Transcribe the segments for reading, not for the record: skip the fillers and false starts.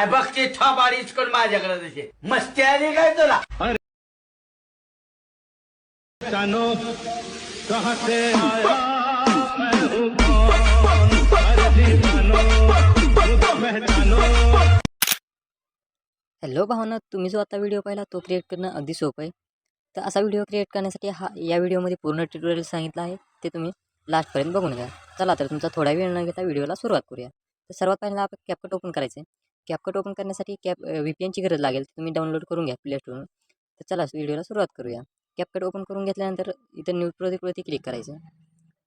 काय बघते थोबाडीच करून माझ्याकडे तसे मस्ती आली काय तुला? जानो कहाँ से आया मैं हूँ कौन, अरे दीवानो मुझे पहचानो। हॅलो भावना, तुम्ही जो आता व्हिडिओ पाहिला तो क्रिएट करणं अगदी सोपं आहे. तर असा व्हिडिओ क्रिएट करण्यासाठी या व्हिडिओमध्ये पूर्ण ट्युटोरियल सांगितलं आहे, ते तुम्ही लास्टपर्यंत बघून घ्या. चला तर तुमचा थोडा वेळ न घेता व्हिडिओला सुरुवात करूया. तर सर्वात पहिल्यांदा आपण कॅपकट ओपन करायचं आहे. कॅपकट ओपन करण्यासाठी VPNची गरज लागेल, तुम्ही डाउनलोड करून घ्या प्ले स्टोरवरून. तर चला व्हिडिओला सुरुवात करूया. कॅपकट ओपन करून घेतल्यानंतर इथं न्यू प्रोजेक्टवरती क्लिक करायचं.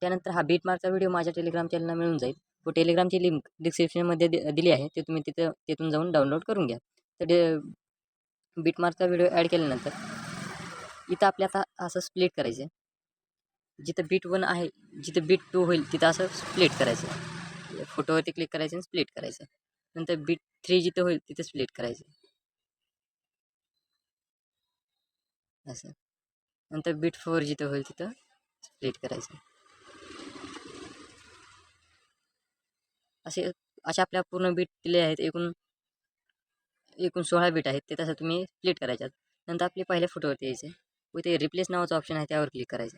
त्यानंतर हा बीटमार्कचा व्हिडिओ माझ्या टेलिग्राम चॅनलला मिळून जाईल. व टेलिग्रामची लिंक डिस्क्रिप्शनमध्ये दिली आहे, ते तुम्ही तिथून जाऊन डाउनलोड करून घ्या. तर बीटमार्कचा व्हिडिओ ॲड केल्यानंतर इथं आपल्याला असं स्प्लिट करायचं. जिथं बीट 1 आहे, जिथं बीट 2 होईल तिथं असं स्प्लिट करायचं. फोटोवरती क्लिक करायचं आणि स्प्लिट करायचं. नंतर बीट 3 जिथं होईल तिथं स्प्लिट करायचं असं. नंतर बीट 4 जिथं होईल तिथं स्प्लिट करायचं. असे आपल्या पूर्ण बीट दिले आहेत. एकूण 16 बीट आहेत, ते तसं तुम्ही स्प्लिट करायच्यात. नंतर आपले पहिल्या फोटोवरती यायचे व ते रिप्लेस नावाचं ऑप्शन आहे त्यावर क्लिक करायचं.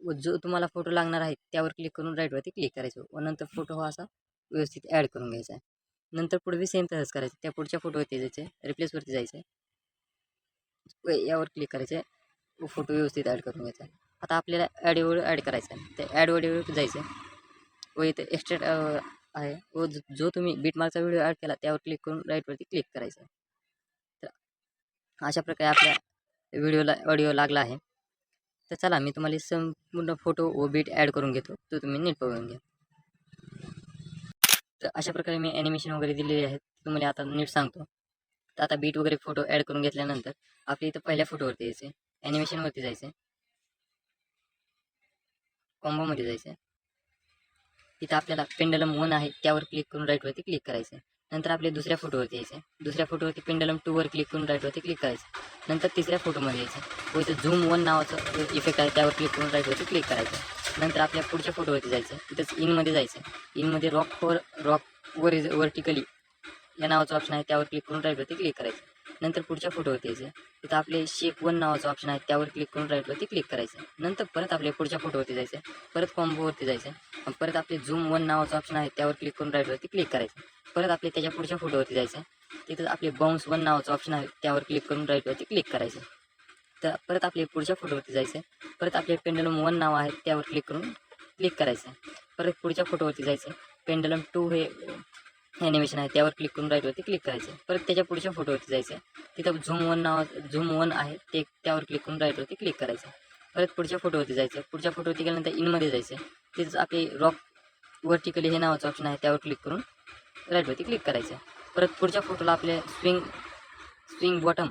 व जो तुम्हाला फोटो लागणार आहे त्यावर क्लिक करून राईटवरती क्लिक करायचं व नंतर फोटो हा असा व्यवस्थित ॲड करून घ्यायचा आहे. नंतर पुढे सेम तसंच करायचं. त्या पुढच्या फोटोवरती जायचं आहे, रिप्लेसवरती जायचं आहे व यावर क्लिक करायचं आहे व फोटो व्यवस्थित ॲड करून घ्यायचा आहे. आता आपल्याला ॲड करायचा आहे. त्या ॲडवर जायचं आहे व इथे एक्स्ट्रा आहे व जो तुम्ही बीटमार्कचा व्हिडिओ ॲड केला त्यावर क्लिक करून राईटवरती क्लिक करायचं आहे. तर अशा प्रकारे आपल्या ऑडिओ लागला आहे. तर चला मी तुम्हाला संपूर्ण फोटो व बीट ॲड करून घेतो, तो तुम्ही नीट बघून घ्या. तर अशा प्रकारे मी ॲनिमेशन वगैरे दिलेली आहेत, तुम्हाला आता नीट सांगतो. तर आता बीट वगैरे फोटो ॲड करून घेतल्यानंतर आपल्या इथं पहिल्या फोटोवरती यायचं, ॲनिमेशनवरती जायचं, कॉम्बोमध्ये जायचं. तिथं आपल्याला पेंडलम 1 आहे त्यावर क्लिक करून राईटवरती क्लिक करायचं. नंतर आपल्या दुसऱ्या फोटोवरती यायचं. दुसऱ्या फोटोवरती पेंडलम 2वर क्लिक करून राईटवरती क्लिक करायचं. नंतर तिसऱ्या फोटोमध्ये यायचं व इथं झूम 1 नावाचं इफेक्ट आहे त्यावर क्लिक करून राईटवरती क्लिक करायचं. नंतर आपल्या पुढच्या फोटोवरती जायचं. तिथंच इनमध्ये जायचं. इनमध्ये रॉक वर्टिकली या नावाचं ऑप्शन आहे त्यावर क्लिक करून राईटवरती क्लिक करायचं. नंतर पुढच्या फोटोवरती यायचं. तिथं आपले शेप 1 नावाचं ऑप्शन आहे त्यावर क्लिक करून राईटवरती क्लिक करायचं. नंतर परत आपल्या पुढच्या फोटोवरती जायचं. परत कॉम्बोवरती जायचं. परत आपले झूम 1 नावाचं ऑप्शन आहे त्यावर क्लिक करून राईटवरती क्लिक करायचं. परत आपले त्याच्या पुढच्या फोटोवरती जायचं. तिथं आपले बाउन्स 1 नावाचं ऑप्शन आहे त्यावर क्लिक करून राईटवरती क्लिक करायचं. तर परत आपले पुढच्या फोटोवरती जायचं. परत आपले पेंडलम 1 नाव आहे त्यावर क्लिक करून क्लिक करायचं. परत पुढच्या फोटोवरती जायचं. पेंडलम 2 हे ॲनिमेशन आहे त्यावर क्लिक करून राईटवरती क्लिक करायचं. परत त्याच्या पुढच्या फोटोवरती जायचं. तिथं झूम 1 आहे ते त्यावर क्लिक करून राईटवरती क्लिक करायचं. परत पुढच्या फोटोवरती जायचं. पुढच्या फोटोवरती गेल्यानंतर इनमध्ये जायचं. तिथंच आपले रॉक वर्टिकली हे नावाचं ऑप्शन आहे त्यावर क्लिक करून राईटवरती क्लिक करायचं. परत पुढच्या फोटोला आपल्या स्विंग बॉटम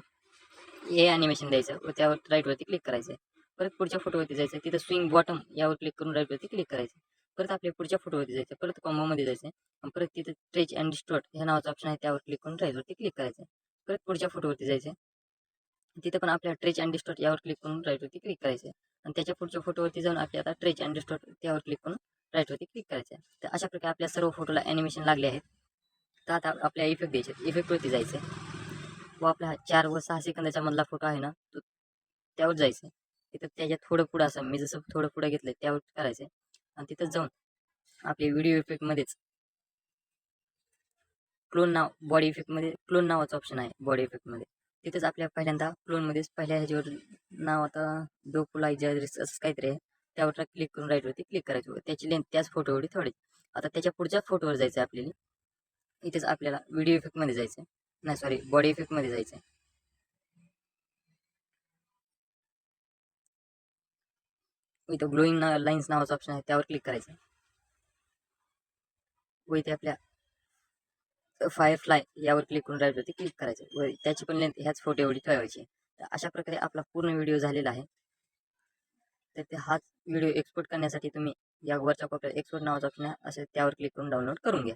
हे ॲनिमेशन द्यायचं व त्यावर राईटवरती क्लिक करायचं. परत पुढच्या फोटोवरती जायचं. तिथं स्विंग बॉटम यावर क्लिक करून राईटवरती क्लिक करायचं. परत आपल्या पुढच्या फोटोवरती जायचं. परत कॉम्बोमध्ये जायचं. परत तिथं स्ट्रेच अँड डिस्टॉर्ट ह्या नावाचं ऑप्शन आहे त्यावर क्लिक करून राईटवरती क्लिक करायचं. परत पुढच्या फोटोवरती जायचं. तिथं पण आपल्या ट्रेच अँड डिस्टॉर्ट यावर क्लिक करून राईटवरती क्लिक करायचं. आणि त्याच्या पुढच्या फोटोवरती जाऊन आपल्या आता ट्रेच अँड डिस्टॉर्ट त्यावर क्लिक करून राईटवरती क्लिक करायचं. तर अशा प्रकारे आपल्या सर्व फोटोला ॲनिमेशन लागले आहेत. तर आता आपल्या इफेक्ट द्यायचे. इफेक्टवरती जायचं व आपला 4 व 6 सेकंदाच्या मधला फोटो आहे ना, तो त्यावर जायचं. तिथं त्याच्यात थोडं पुढं असं मी जसं थोडं पुढं घेतलं त्यावर करायचं. आणि तिथं जाऊन आपले व्हिडिओ इफेक्टमध्येच बॉडी इफेक्टमध्ये क्लोन नावाचं ऑप्शन आहे बॉडी इफेक्टमध्ये. तिथंच आपल्या पहिल्यांदा क्लोनमध्येच पहिल्या ह्याच्यावर नाव आता डोकुलायझर असं काहीतरी आहे त्यावर क्लिक करून राईटवरती क्लिक करायचं. त्याची लेंथ त्याच फोटोवरती थोडी. आता त्याच्या पुढच्याच फोटोवर जायचं आहे आपल्याला. इथेच आपल्याला व्हिडिओ इफेक्टमध्ये जायचं नाही, सॉरी, बॉडी इफेक्टमध्ये जायचं. इथं ग्लोईंग लाईन्स नावाचं ऑप्शन आहे त्यावर क्लिक करायचं व इथे आपल्या फायरफ्लाय यावर क्लिक करून राईटवरती क्लिक करायचं व त्याची पण लेंथ ह्याच फोटो एवढी ठेवायची. तर अशा प्रकारे आपला पूर्ण व्हिडिओ झालेला आहे. तर हाच व्हिडिओ एक्सपोर्ट करण्यासाठी तुम्ही या वरच्या कोपऱ्यात एक्सपोर्ट नावाचा ऑप्शन आहे असे त्यावर क्लिक करून डाउनलोड करून घ्या.